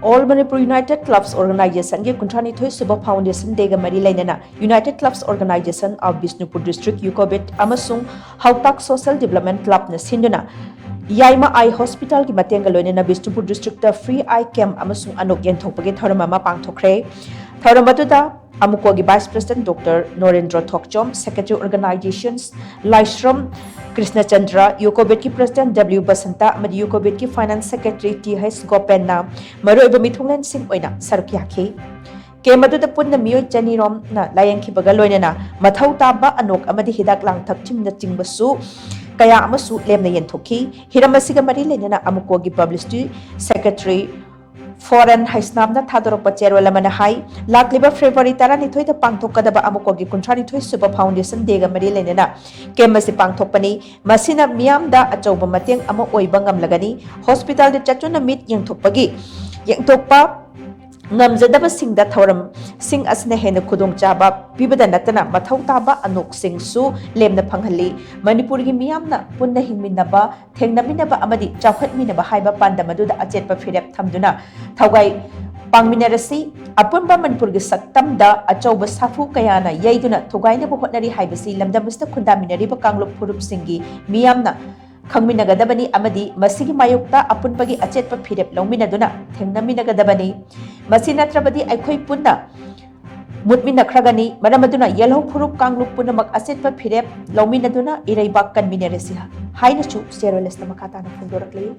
All Manipur United Clubs Organization के कुंठानी थोई सुबह फाउंडेशन देगा मरी लेना United Clubs Organization of Bishnupur District UCOBID Amasung HAOTAK Social Development Club na SHINDUNA YAIMA Eye Hospital की MATENG LOINANA Bishnupur District da Free Eye Camp Amasung Anok Yenthokpagi Thouram ama Pangthokhre Thouram aduda Amukogi Vice President Dr. Norendra Thokchom Secretary Organizations Laishram Krishna Chandra UCOBID की President W Basanta amadi UCOBID की Finance Secretary T.H. Gopenna maroiba mithunglen sing oina saruk yakhi ke maduda punna miyoi chanirom na layangki baga loinana mathau taba anok amadi hidak langthak chimna chingbasu kaya amasu lemna yenthokhi hiramasiga mari lenana amukogi Publicity Secretary Foreign Haisnamna Thadorokpa Cherwala Mana Hai Lakliba February Taranithoi the Pangthokhre Amukogi Kuntranithoi SUBA Foundation Dega Mari Lenana Kemasi Pangthokhpani Masina Miam da Achoba Mateng Ama Oibangam Lagani Hospital de Chachuna Mit Yenthokpagi Yenthokpa Ngamjadaba Sing da Thouram Sing Asna Hena Kudong Chaba Pibada Natana Mathau Taba Anok Sing Su Lemna Panghali Manipuri Miamna Punna Hingminaba Tengnaminaba Amadi Chawhat Minaba Haiba Panda Maduda Achetpa Firep Tamduna Thawai Pangminarasi Apunba Manipur gi Saktam da Achoba Safu Kayana Yaiduna Thogaina Bokotnari Haibasi Lamda Musta Kundaminari Bakanglo Purup Singi Miamna Khangminagadabani amadi masigi mayokta apunpagi achetpa phirep longminaduna thengnaminagadabani masinatrabadi aikhoi punna mutminakragani maramaduna yellow phurup kanglup punamak achetpa phirep longminaduna ireibak kanminaresi hainachu serolesta makatana phondorakle